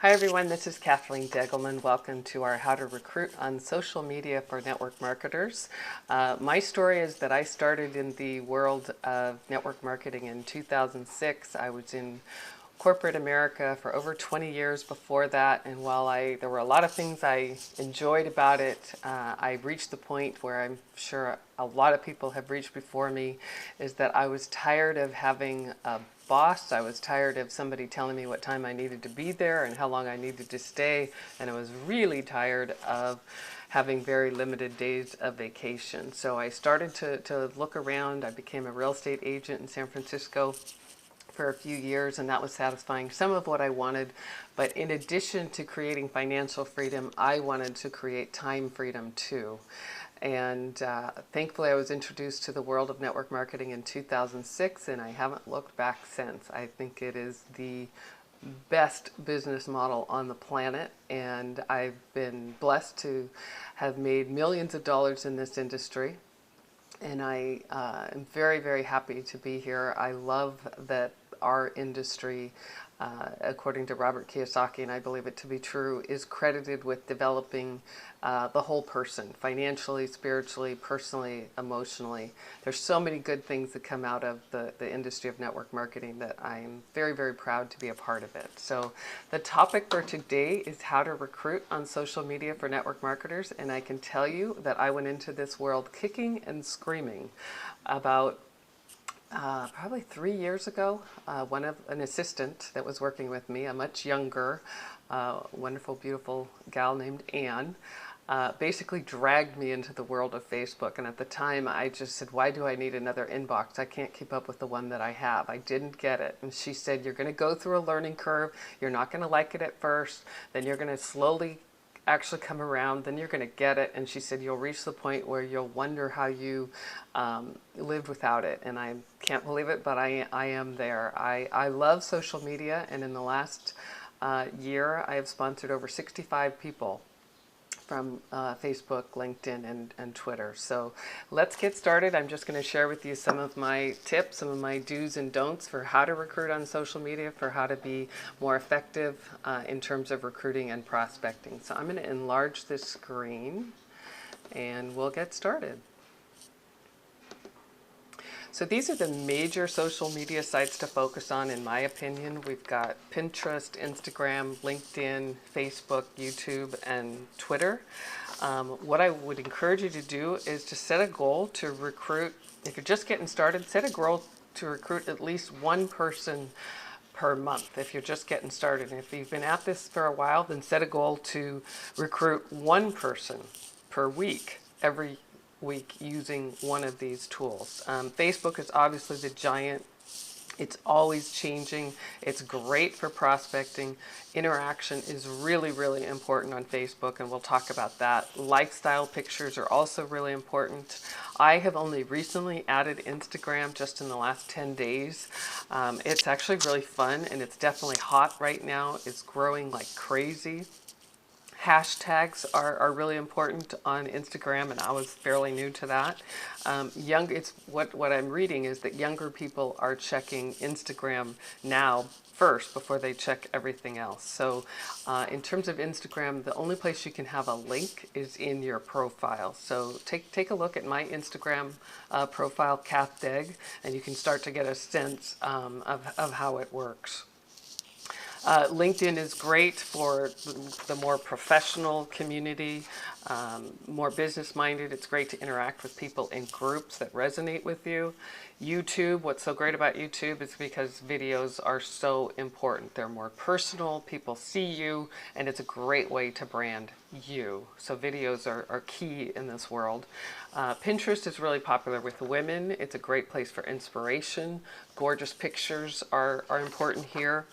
Hi everyone, this is Kathleen Deggelman. Welcome to our How to Recruit on Social Media for Network Marketers. My story is that I started in the world of network marketing in 2006. I was in corporate America for over 20 years before that, and while there were a lot of things I enjoyed about it, I reached the point where I'm sure a lot of people have reached before me, is that I was tired of having a boss. I was tired of somebody telling me what time I needed to be there and how long I needed to stay, and I was really tired of having very limited days of vacation. So I started to look around. I became a real estate agent in San Francisco for a few years, and that was satisfying some of what I wanted. But in addition to creating financial freedom, I wanted to create time freedom too. And thankfully I was introduced to the world of network marketing in 2006, and I haven't looked back since. I think it is the best business model on the planet, and I've been blessed to have made millions of dollars in this industry. And I am very, very happy to be here. I love that our industry, according to Robert Kiyosaki, and I believe it to be true, is credited with developing the whole person, financially, spiritually, personally, emotionally. There's so many good things that come out of the industry of network marketing that I'm very, very proud to be a part of it. So the topic for today is how to recruit on social media for network marketers. And I can tell you that I went into this world kicking and screaming. About probably 3 years ago, an assistant that was working with me, a much younger, wonderful, beautiful gal named Anne, basically dragged me into the world of Facebook. And at the time I just said, why do I need another inbox? I can't keep up with the one that I have. I didn't get it. And she said, you're going to go through a learning curve. You're not going to like it at first. Then you're going to slowly actually come around, then you're going to get it. And she said, you'll reach the point where you'll wonder how you lived without it. And I can't believe it, but I am there. I love social media, and in the last year I have sponsored over 65 people from Facebook, LinkedIn, and Twitter. So let's get started. I'm just going to share with you some of my tips, some of my do's and don'ts for how to recruit on social media, for how to be more effective in terms of recruiting and prospecting. So I'm going to enlarge this screen and we'll get started. So these are the major social media sites to focus on, in my opinion. We've got Pinterest, Instagram, LinkedIn, Facebook, YouTube, and Twitter. What I would encourage you to do is to set a goal to recruit. If you're just getting started, set a goal to recruit at least one person per month if you're just getting started. And if you've been at this for a while, then set a goal to recruit one person per week every week using one of these tools. Facebook is obviously the giant. It's always changing. It's great for prospecting. Interaction is really, really important on Facebook, and we'll talk about that. Lifestyle pictures are also really important. I have only recently added Instagram just in the last 10 days. It's actually really fun, and it's definitely hot right now. It's growing like crazy. Hashtags are really important on Instagram, and I was fairly new to that. What I'm reading is that younger people are checking Instagram now first before they check everything else. So in terms of Instagram, the only place you can have a link is in your profile. So take a look at my Instagram profile, Kath Deg, and you can start to get a sense of how it works. LinkedIn is great for the more professional community, more business-minded. It's great to interact with people in groups that resonate with you. YouTube, what's so great about YouTube is because videos are so important. They're more personal, people see you, and it's a great way to brand you. So videos are key in this world. Pinterest is really popular with women. It's a great place for inspiration. Gorgeous pictures are important here.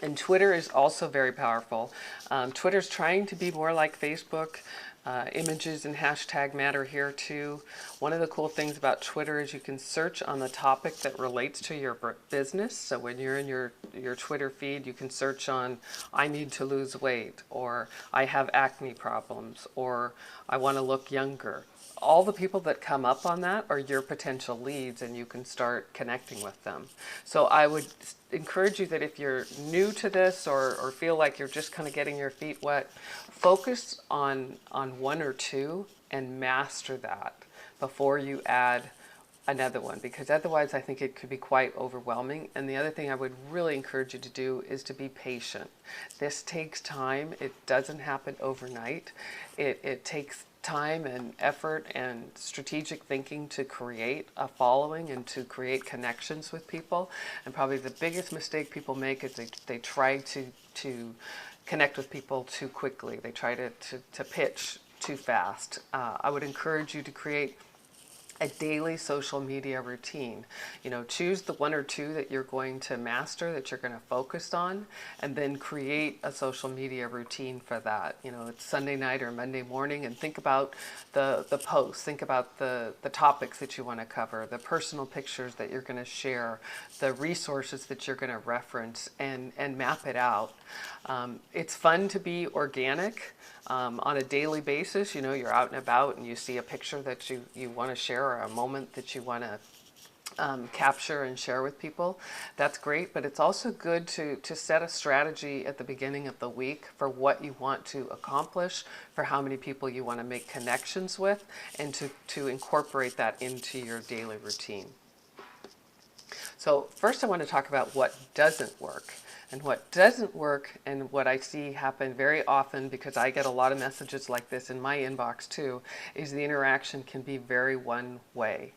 And Twitter is also very powerful. Twitter's trying to be more like Facebook. Images and hashtag matter here too. One of the cool things about Twitter is you can search on the topic that relates to your business. So when you're in your Twitter feed, you can search on I need to lose weight, or I have acne problems, or I want to look younger. All the people that come up on that are your potential leads, and you can start connecting with them. So I would encourage you that if you're new to this, or feel like you're just kind of getting your feet wet, focus on one or two and master that before you add another one, because otherwise I think it could be quite overwhelming. And the other thing I would really encourage you to do is to be patient. This takes time. It doesn't happen overnight. It takes time and effort and strategic thinking to create a following and to create connections with people. And probably the biggest mistake people make is they try to connect with people too quickly. They try to pitch too fast. I would encourage you to create a daily social media routine. You know, choose the one or two that you're going to master, that you're going to focus on, and then create a social media routine for that. You know, it's Sunday night or Monday morning, and think about the posts, think about the topics that you want to cover, the personal pictures that you're going to share, the resources that you're going to reference, and map it out. It's fun to be organic. On a daily basis, you know, you're out and about and you see a picture that you want to share, or a moment that you want to capture and share with people. That's great, but it's also good to set a strategy at the beginning of the week for what you want to accomplish, for how many people you want to make connections with, and to incorporate that into your daily routine. So first I want to talk about what doesn't work. And what doesn't work, and what I see happen very often, because I get a lot of messages like this in my inbox too, is the interaction can be very one way.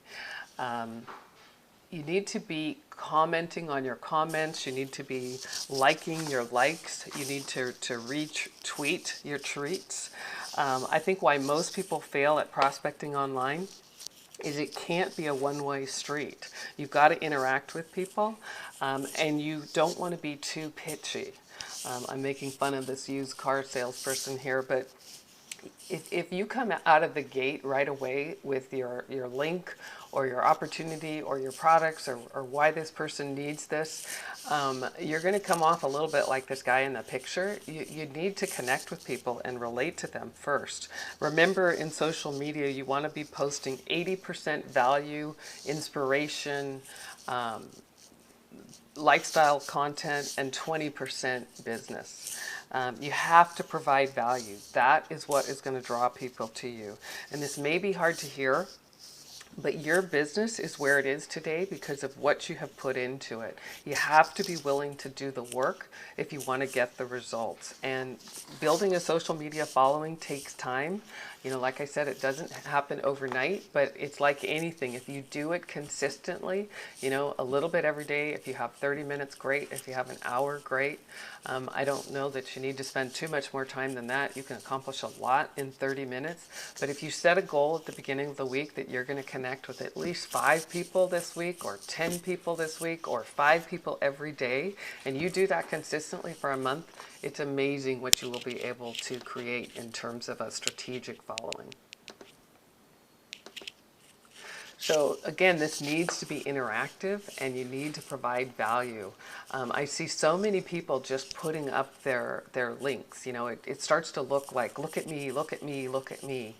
You need to be commenting on your comments. You need to be liking your likes. You need to retweet your tweets. I think why most people fail at prospecting online is it can't be a one-way street. You've got to interact with people, and you don't want to be too pitchy. I'm making fun of this used car salesperson here, but if you come out of the gate right away with your link or your opportunity or your products, or why this person needs this, you're going to come off a little bit like this guy in the picture. You need to connect with people and relate to them first. Remember, in social media, you want to be posting 80% value, inspiration, lifestyle content, and 20% business. You have to provide value. That is what is going to draw people to you. And this may be hard to hear, but your business is where it is today because of what you have put into it. You have to be willing to do the work if you want to get the results. And building a social media following takes time. You know, like I said, it doesn't happen overnight, but it's like anything. If you do it consistently, you know, a little bit every day, if you have 30 minutes, great. If you have an hour, great. I don't know that you need to spend too much more time than that. You can accomplish a lot in 30 minutes. But if you set a goal at the beginning of the week that you're going to connect with at least 5 people this week, or 10 people this week, or 5 people every day, and you do that consistently for a month, it's amazing what you will be able to create in terms of a strategic following. So again, this needs to be interactive, and you need to provide value. I see so many people just putting up their links. You know, it starts to look like, look at me, look at me, look at me.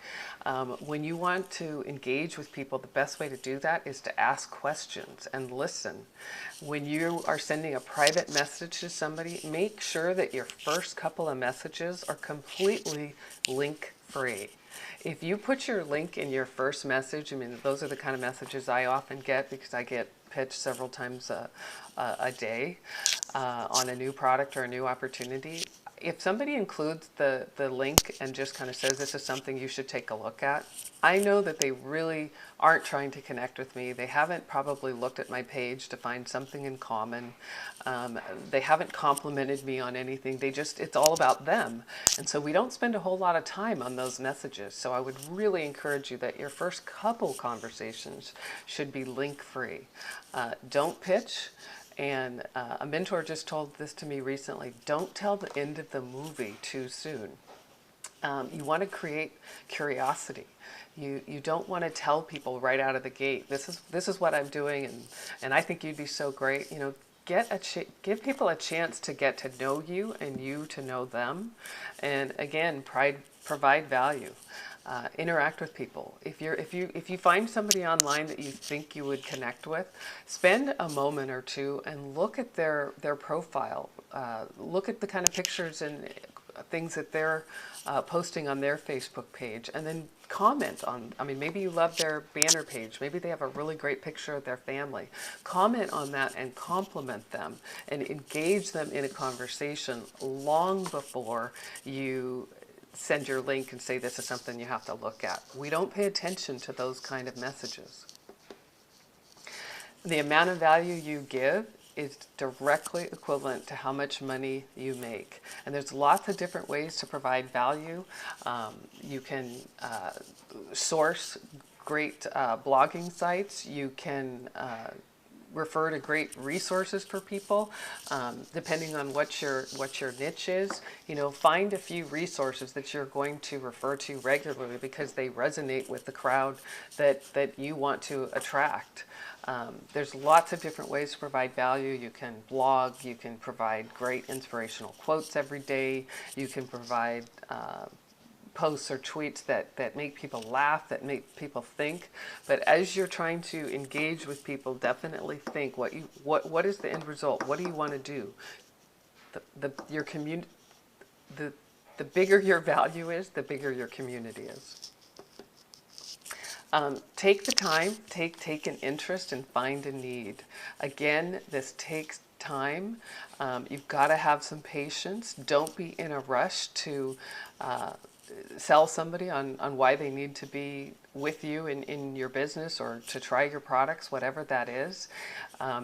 When you want to engage with people, the best way to do that is to ask questions and listen. When you are sending a private message to somebody, make sure that your first couple of messages are completely link-free. If you put your link in your first message, I mean, those are the kind of messages I often get because I get pitched several times a day on a new product or a new opportunity. If somebody includes the link and just kind of says this is something you should take a look at, I know that they really aren't trying to connect with me. They haven't probably looked at my page to find something in common. They haven't complimented me on anything. It's all about them. And so we don't spend a whole lot of time on those messages. So I would really encourage you that your first couple conversations should be link-free. Don't pitch. And a mentor just told this to me recently: don't tell the end of the movie too soon. You want to create curiosity. You don't want to tell people right out of the gate, this is what I'm doing, and I think you'd be so great. You know, give people a chance to get to know you and you to know them, and again, provide value. Interact with people. If you find somebody online that you think you would connect with, spend a moment or two and look at their profile. Look at the kind of pictures and things that they're posting on their Facebook page, and then comment on, I mean, maybe you love their banner page, maybe they have a really great picture of their family. Comment on that and compliment them and engage them in a conversation long before you send your link and say this is something you have to look at. We don't pay attention to those kind of messages. The amount of value you give is directly equivalent to how much money you make. And there's lots of different ways to provide value. You can source great blogging sites. You can refer to great resources for people, depending on what your niche is. You know, find a few resources that you're going to refer to regularly because they resonate with the crowd that you want to attract. There's lots of different ways to provide value. You can blog, you can provide great inspirational quotes every day, you can provide posts or tweets that make people laugh, that make people think. But as you're trying to engage with people, definitely think what is the end result? What do you want to do? Your community, the bigger your value is, the bigger your community is. Take the time, take an interest and find a need. Again, this takes time. You've got to have some patience. Don't be in a rush to sell somebody on why they need to be with you in your business or to try your products, whatever that is.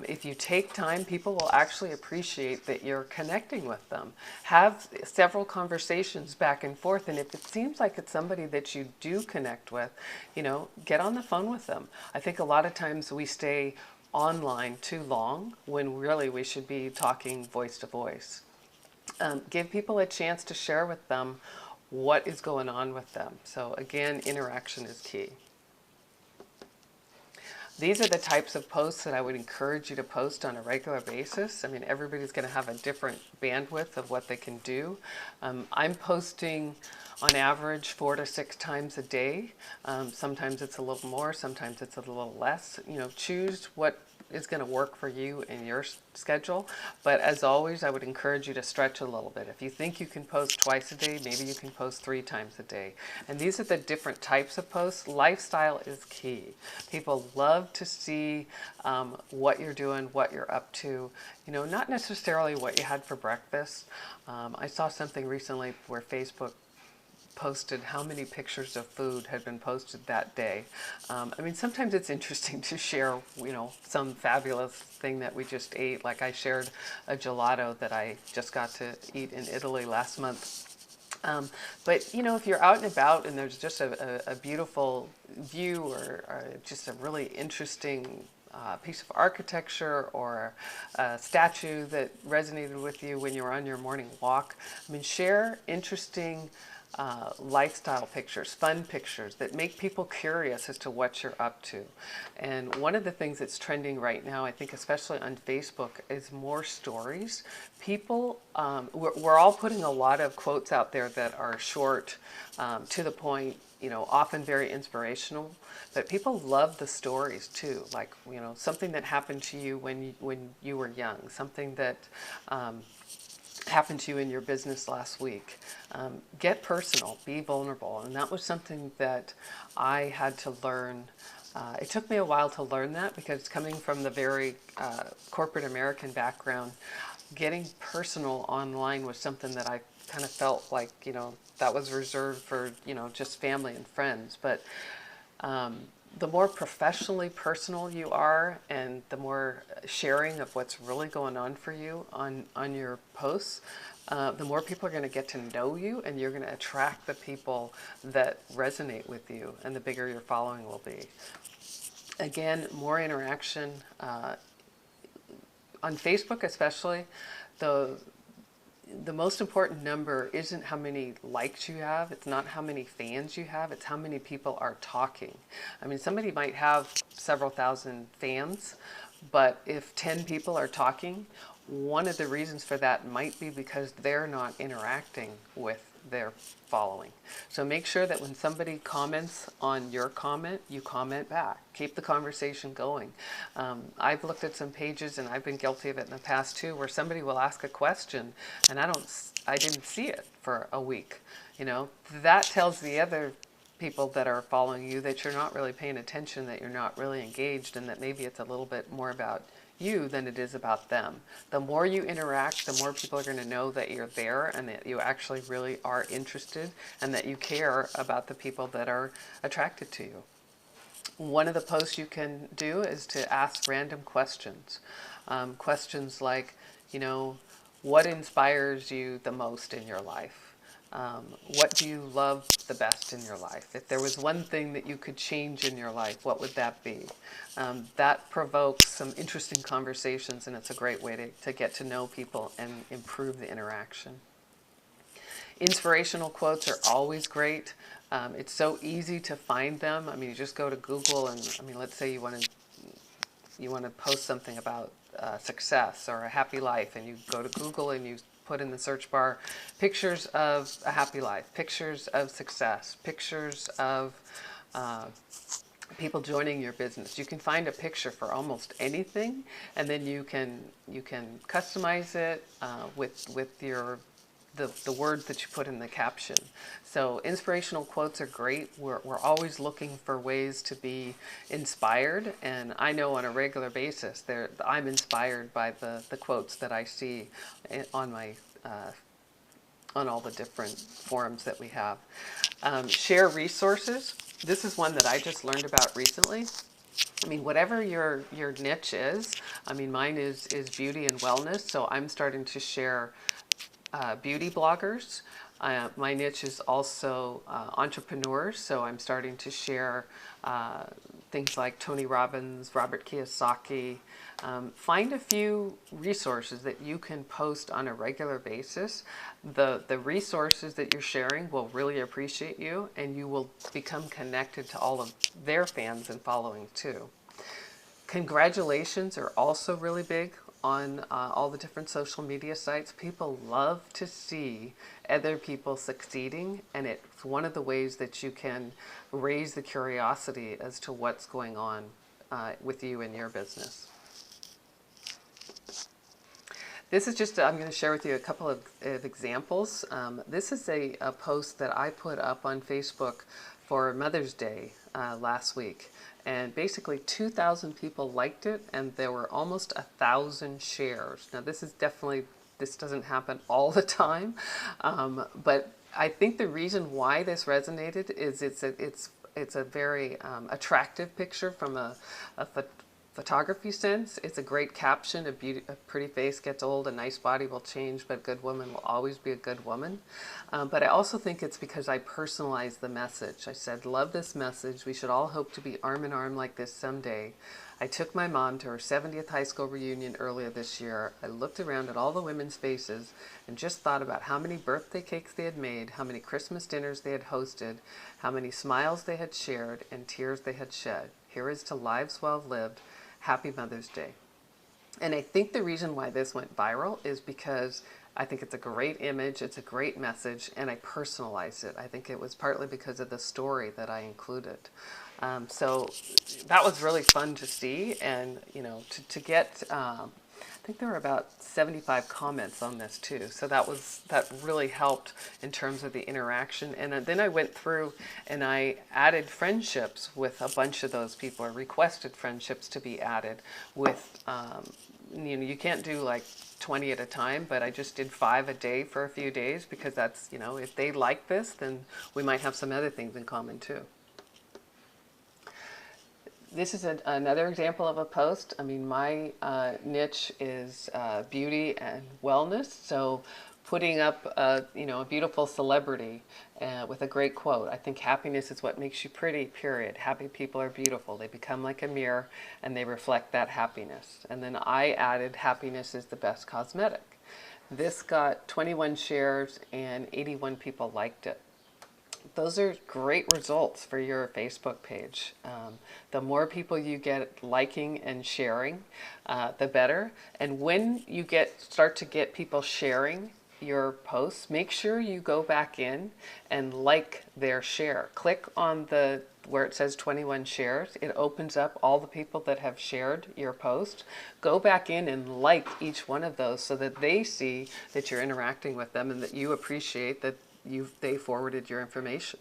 If you take time, people will actually appreciate that you're connecting with them. Have several conversations back and forth, and if it seems like it's somebody that you do connect with, you know, get on the phone with them. I think a lot of times we stay online too long when really we should be talking voice to voice. Give people a chance to share with them what is going on with them. So again, interaction is key. These are the types of posts that I would encourage you to post on a regular basis. I mean, everybody's going to have a different bandwidth of what they can do. I'm posting on average 4 to 6 times a day. Sometimes it's a little more, sometimes it's a little less. You know, choose what is going to work for you in your schedule. But as always, I would encourage you to stretch a little bit. If you think you can post twice a day, maybe you can post 3 times a day. And these are the different types of posts. Lifestyle is key. People love to see what you're doing, what you're up to. You know, not necessarily what you had for breakfast. I saw something recently where Facebook posted how many pictures of food had been posted that day. I mean, sometimes it's interesting to share, you know, some fabulous thing that we just ate. Like I shared a gelato that I just got to eat in Italy last month. But, you know, if you're out and about and there's just a beautiful view or just a really interesting piece of architecture or a statue that resonated with you when you were on your morning walk, I mean, share interesting lifestyle pictures, fun pictures that make people curious as to what you're up to. And one of the things that's trending right now, I think especially on Facebook, is more stories. People, we're all putting a lot of quotes out there that are short, to the point, you know, often very inspirational, but people love the stories too. Like, you know, something that happened to you when you were young, something that happened to you in your business last week. Get personal, be vulnerable. And that was something that I had to learn. It took me a while to learn that because coming from the very corporate American background, getting personal online was something that I kind of felt like, you know, that was reserved for, you know, just family and friends. But the more professionally personal you are and the more sharing of what's really going on for you on your posts, the more people are going to get to know you, and you're going to attract the people that resonate with you, and the bigger your following will be. Again, more interaction. On Facebook especially, the most important number isn't how many likes you have, it's not how many fans you have, it's how many people are talking. I mean, somebody might have several thousand fans, but if 10 people are talking, one of the reasons for that might be because they're not interacting with their following. So make sure that when somebody comments on your comment, you comment back. Keep the conversation going. I've looked at some pages, and I've been guilty of it in the past too, where somebody will ask a question and I didn't see it for a week. You know, that tells the other people that are following you that you're not really paying attention, that you're not really engaged, and that maybe it's a little bit more about you than it is about them. The more you interact, the more people are going to know that you're there and that you actually really are interested and that you care about the people that are attracted to you. One of the posts you can do is to ask random questions. Questions like, you know, what inspires you the most in your life? What do you love the best in your life? If there was one thing that you could change in your life, what would that be? That provokes some interesting conversations, and it's a great way to get to know people and improve the interaction. Inspirational quotes are always great. It's so easy to find them. I mean, you just go to Google and, I mean, let's say you want to post something about success or a happy life, and you go to Google and you put in the search bar pictures of a happy life, pictures of success, pictures of people joining your business. You can find a picture for almost anything, and then you can customize it with your the words that you put in the caption. So inspirational quotes are great. We're always looking for ways to be inspired, and I know on a regular basis I'm inspired by the quotes that I see on my on all the different forums that we have. Share resources. This is one that I just learned about recently. I mean, whatever your niche is, I mean, mine is beauty and wellness, so I'm starting to share beauty bloggers. My niche is also entrepreneurs, so I'm starting to share things like Tony Robbins, Robert Kiyosaki. Find a few resources that you can post on a regular basis. The resources that you're sharing will really appreciate you, and you will become connected to all of their fans and following too. Congratulations are also really big on all the different social media sites. People love to see other people succeeding, and it's one of the ways that you can raise the curiosity as to what's going on with you and your business. This is just, I'm going to share with you a couple of examples. This is a post that I put up on Facebook for Mother's Day last week. And basically 2,000 people liked it, and there were almost 1,000 shares. Now this doesn't happen all the time, but I think the reason why this resonated is it's a very attractive picture from a photography sense. It's a great caption. A pretty face gets old, a nice body will change, but a good woman will always be a good woman. But I also think it's because I personalized the message. I said, love this message. We should all hope to be arm in arm like this someday. I took my mom to her 70th high school reunion earlier this year. I looked around at all the women's faces and just thought about how many birthday cakes they had made, how many Christmas dinners they had hosted, how many smiles they had shared, and tears they had shed. Here is to lives well lived. Happy Mother's Day. And I think the reason why this went viral is because I think it's a great image, it's a great message, and I personalized it. I think it was partly because of the story that I included. So that was really fun to see, and you know, to get, I think there were about 75 comments on this too. So that really helped in terms of the interaction. And then I went through and I added friendships with a bunch of those people, or requested friendships to be added with, you know, you can't do like 20 at a time, but I just did 5 a day for a few days because that's, you know, if they like this, then we might have some other things in common too. This is another example of a post. I mean, my niche is beauty and wellness, so putting up you know, a beautiful celebrity with a great quote. I think happiness is what makes you pretty, period. Happy people are beautiful. They become like a mirror and they reflect that happiness. And then I added happiness is the best cosmetic. This got 21 shares and 81 people liked it. Those are great results for your Facebook page. The more people you get liking and sharing, the better. And when you start to get people sharing your posts, make sure you go back in and like their share. Click on the where it says 21 shares. It opens up all the people that have shared your post. Go back in and like each one of those so that they see that you're interacting with them and that you appreciate that they forwarded your information.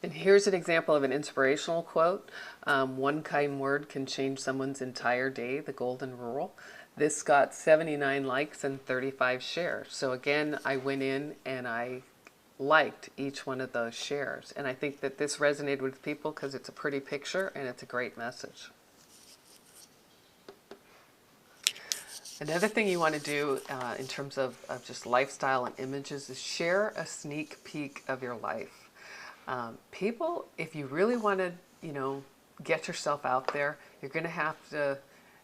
And here's an example of an inspirational quote. One kind word can change someone's entire day, the golden rule. This got 79 likes and 35 shares. So again, I went in and I liked each one of those shares. And I think that this resonated with people because it's a pretty picture and it's a great message. Another thing you want to do in terms of just lifestyle and images is share a sneak peek of your life. People, if you really want to, get yourself out there, you're going to have to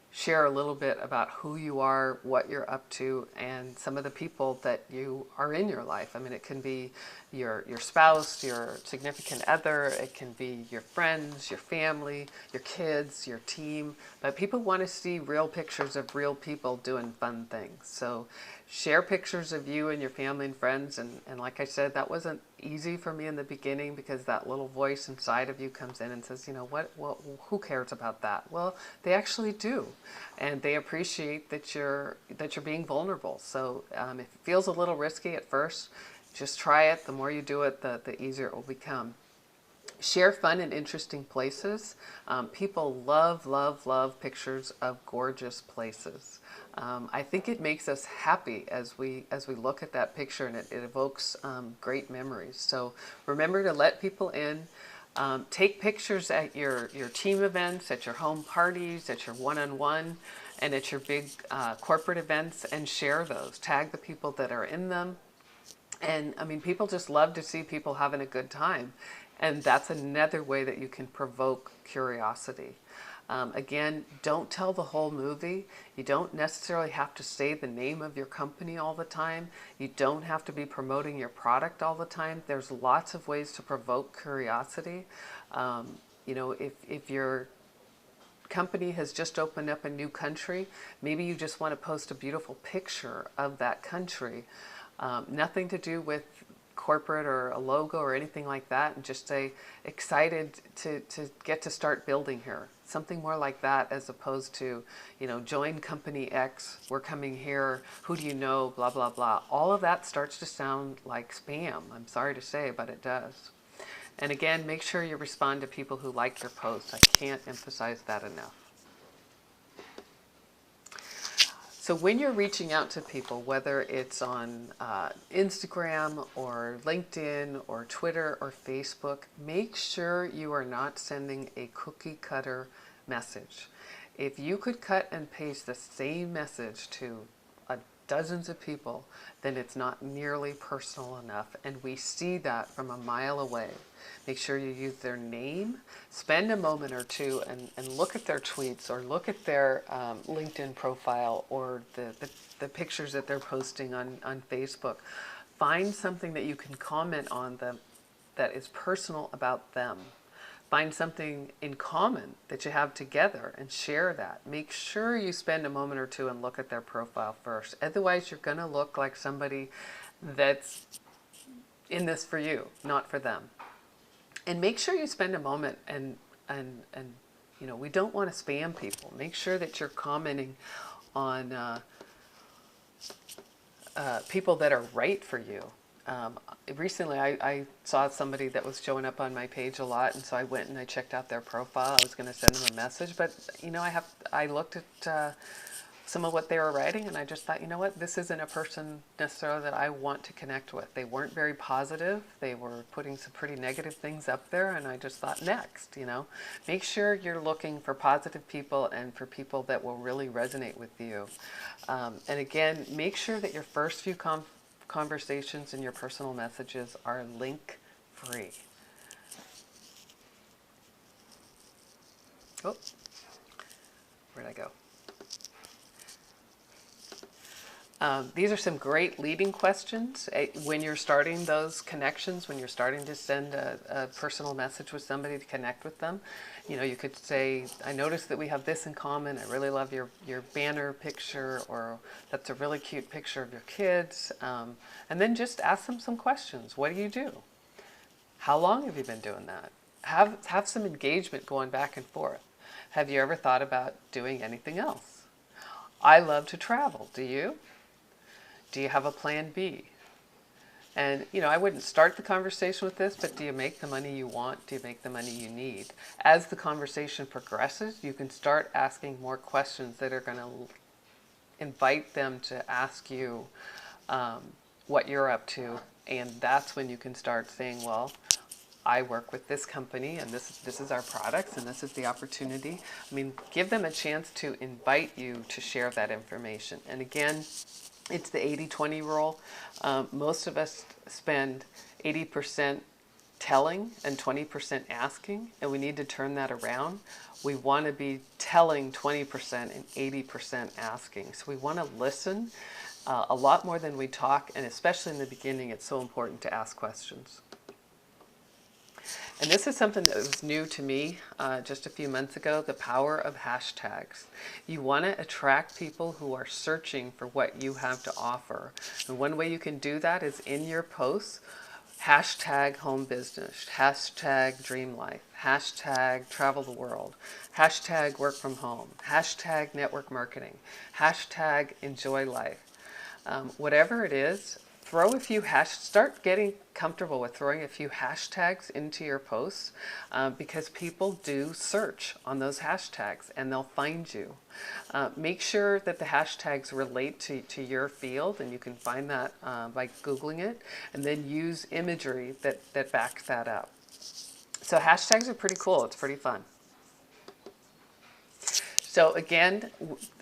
share a little bit about who you are, what you're up to, and some of the people that you are in your life. I mean, it can be your spouse, your significant other, it can be your friends, your family, your kids, your team, but people want to see real pictures of real people doing fun things. So share pictures of you and your family and friends, and like I said, that wasn't easy for me in the beginning because that little voice inside of you comes in and says, who cares about that? Well, they actually do, and they appreciate that you're being vulnerable. So if it feels a little risky at first, just try it. The more you do it, the easier it will become. Share fun and interesting places. People love pictures of gorgeous places. I think it makes us happy as we look at that picture, and it evokes great memories. So remember to let people in. Take pictures at your team events, at your home parties, at your one-on-one, and at your big corporate events, and share those. Tag the people that are in them. And I mean, people just love to see people having a good time. And that's another way that you can provoke curiosity. Again, don't tell the whole movie. You don't necessarily have to say the name of your company all the time. You don't have to be promoting your product all the time. There's lots of ways to provoke curiosity. If your company has just opened up a new country, maybe you just want to post a beautiful picture of that country. Nothing to do with corporate or a logo or anything like that, and just say excited to get to start building here. Something more like that, as opposed to, join company X, we're coming here, who do you know, blah, blah, blah. All of that starts to sound like spam. I'm sorry to say, but it does. And again, make sure you respond to people who like your post. I can't emphasize that enough. So when you're reaching out to people, whether it's on Instagram or LinkedIn or Twitter or Facebook, make sure you are not sending a cookie cutter message. If you could cut and paste the same message to dozens of people, then it's not nearly personal enough. And we see that from a mile away. Make sure you use their name. Spend a moment or two and look at their tweets, or look at their LinkedIn profile, or the pictures that they're posting on Facebook. Find something that you can comment on them that is personal about them. Find something in common that you have together and share that. Make sure you spend a moment or two and look at their profile first. Otherwise, you're going to look like somebody that's in this for you, not for them. And make sure you spend a moment and we don't want to spam people. Make sure that you're commenting on people that are right for you. Recently, I saw somebody that was showing up on my page a lot, and so I went and I checked out their profile. I was going to send them a message, but I looked at some of what they were writing, and I just thought, this isn't a person necessarily that I want to connect with. They weren't very positive. They were putting some pretty negative things up there, and I just thought, next, make sure you're looking for positive people and for people that will really resonate with you. And again, make sure that your first few conversations and your personal messages are link free. Oh, where'd I go? These are some great leading questions when you're starting those connections, when you're starting to send a personal message with somebody to connect with them. You know, you could say, I noticed that we have this in common. I really love your banner picture, or that's a really cute picture of your kids. And then just ask them some questions. What do you do? How long have you been doing that? Have some engagement going back and forth. Have you ever thought about doing anything else? I love to travel. Do you? Do you have a plan B? And, you know, I wouldn't start the conversation with this, but do you make the money you want? Do you make the money you need? As the conversation progresses, you can start asking more questions that are going to invite them to ask you what you're up to. And that's when you can start saying, well, I work with this company, and this is our products, and this is the opportunity. I mean, give them a chance to invite you to share that information. And again, it's the 80-20 rule. Most of us spend 80% telling and 20% asking, and we need to turn that around. We want to be telling 20% and 80% asking. So we want to listen a lot more than we talk, and especially in the beginning, it's so important to ask questions. And this is something that was new to me just a few months ago, the power of hashtags. You want to attract people who are searching for what you have to offer. And one way you can do that is in your posts, hashtag home business, hashtag dream life, hashtag travel the world, hashtag work from home, hashtag network marketing, hashtag enjoy life. Whatever it is, start getting comfortable with throwing a few hashtags into your posts because people do search on those hashtags and they'll find you. Make sure that the hashtags relate to your field, and you can find that by Googling it, and then use imagery that backs that up. So hashtags are pretty cool. It's pretty fun. So again,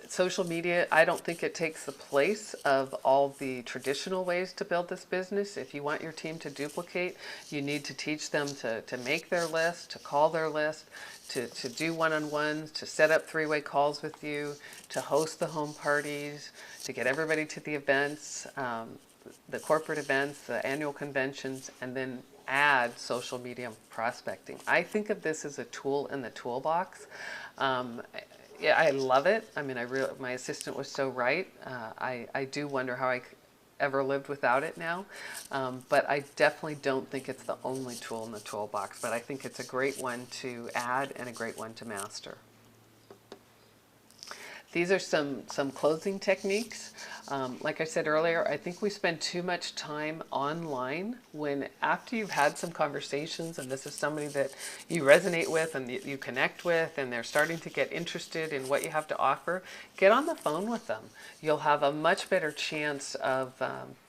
social media, I don't think it takes the place of all the traditional ways to build this business. If you want your team to duplicate, you need to teach them to make their list, to call their list, to do one-on-ones, to set up three-way calls with you, to host the home parties, to get everybody to the events, the corporate events, the annual conventions, and then add social media prospecting. I think of this as a tool in the toolbox. Yeah, I love it. I mean, my assistant was so right. I do wonder how I ever lived without it now. But I definitely don't think it's the only tool in the toolbox, but I think it's a great one to add and a great one to master. These are some closing techniques. Like I said earlier, I think we spend too much time online when after you've had some conversations and this is somebody that you resonate with and you connect with and they're starting to get interested in what you have to offer, get on the phone with them. You'll have a much better chance of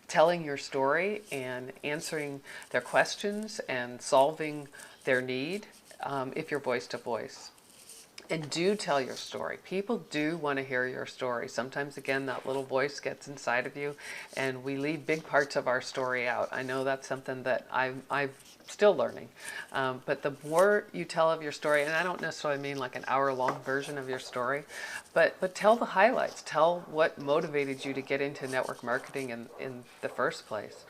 telling your story and answering their questions and solving their need if you're voice to voice. And do tell your story. People do want to hear your story. Sometimes, again, that little voice gets inside of you and we leave big parts of our story out. I know that's something that I'm still learning. But the more you tell of your story, and I don't necessarily mean like an hour-long version of your story, but tell the highlights. Tell what motivated you to get into network marketing in the first place.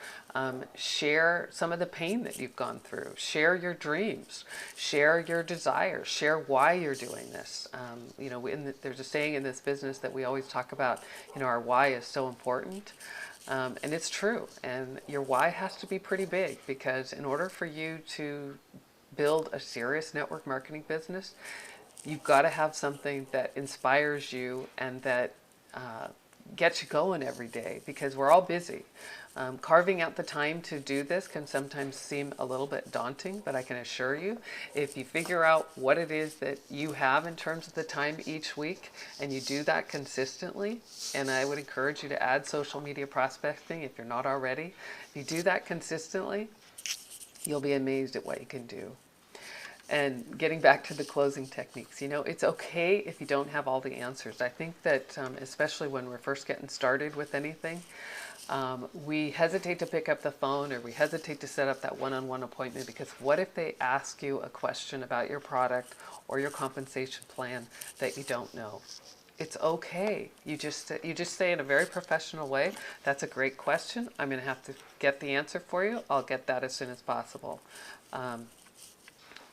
Share some of the pain that you've gone through. Share your dreams. Share your desires. Share why you're doing this. You know, there's a saying in this business that we always talk about, you know, our why is so important. And it's true. And your why has to be pretty big because in order for you to build a serious network marketing business, you've got to have something that inspires you and that gets you going every day because we're all busy. Carving out the time to do this can sometimes seem a little bit daunting, but I can assure you, if you figure out what it is that you have in terms of the time each week, and you do that consistently, and I would encourage you to add social media prospecting if you're not already. If you do that consistently, you'll be amazed at what you can do. And getting back to the closing techniques, you know, it's okay if you don't have all the answers. I think that especially when we're first getting started with anything, we hesitate to pick up the phone or we hesitate to set up that one-on-one appointment because what if they ask you a question about your product or your compensation plan that you don't know? It's okay. You just say in a very professional way, that's a great question. I'm going to have to get the answer for you. I'll get that as soon as possible.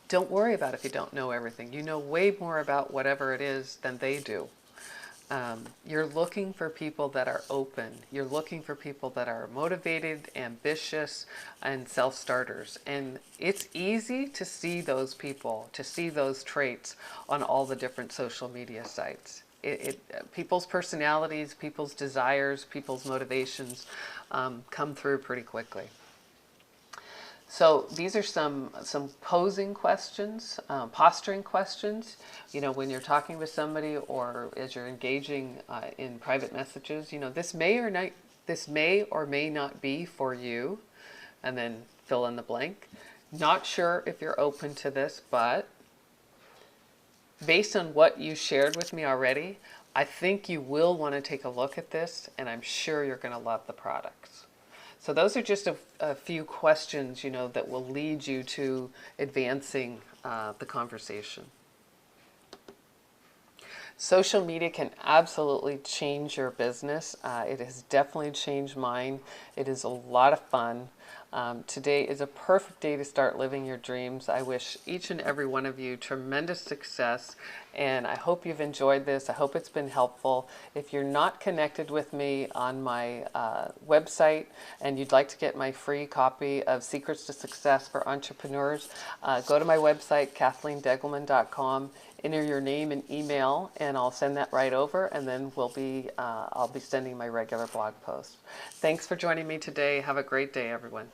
Don't worry about if you don't know everything. You know way more about whatever it is than they do. You're looking for people that are open. You're looking for people that are motivated, ambitious, and self-starters. And it's easy to see those people, to see those traits on all the different social media sites. People's personalities, people's desires, people's motivations come through pretty quickly. So these are some posing questions, posturing questions. You know, when you're talking with somebody or as you're engaging in private messages, you know, this may or may not be for you, and then fill in the blank. Not sure if you're open to this, but based on what you shared with me already, I think you will want to take a look at this, and I'm sure you're going to love the products. So those are just a few questions, you know, that will lead you to advancing the conversation. Social media can absolutely change your business. It has definitely changed mine. It is a lot of fun. Today is a perfect day to start living your dreams. I wish each and every one of you tremendous success, and I hope you've enjoyed this. I hope it's been helpful. If you're not connected with me on my website and you'd like to get my free copy of Secrets to Success for Entrepreneurs, go to my website, KathleenDeggelman.com. Enter your name and email, and I'll send that right over, and then I'll be sending my regular blog post. Thanks for joining me today. Have a great day, everyone.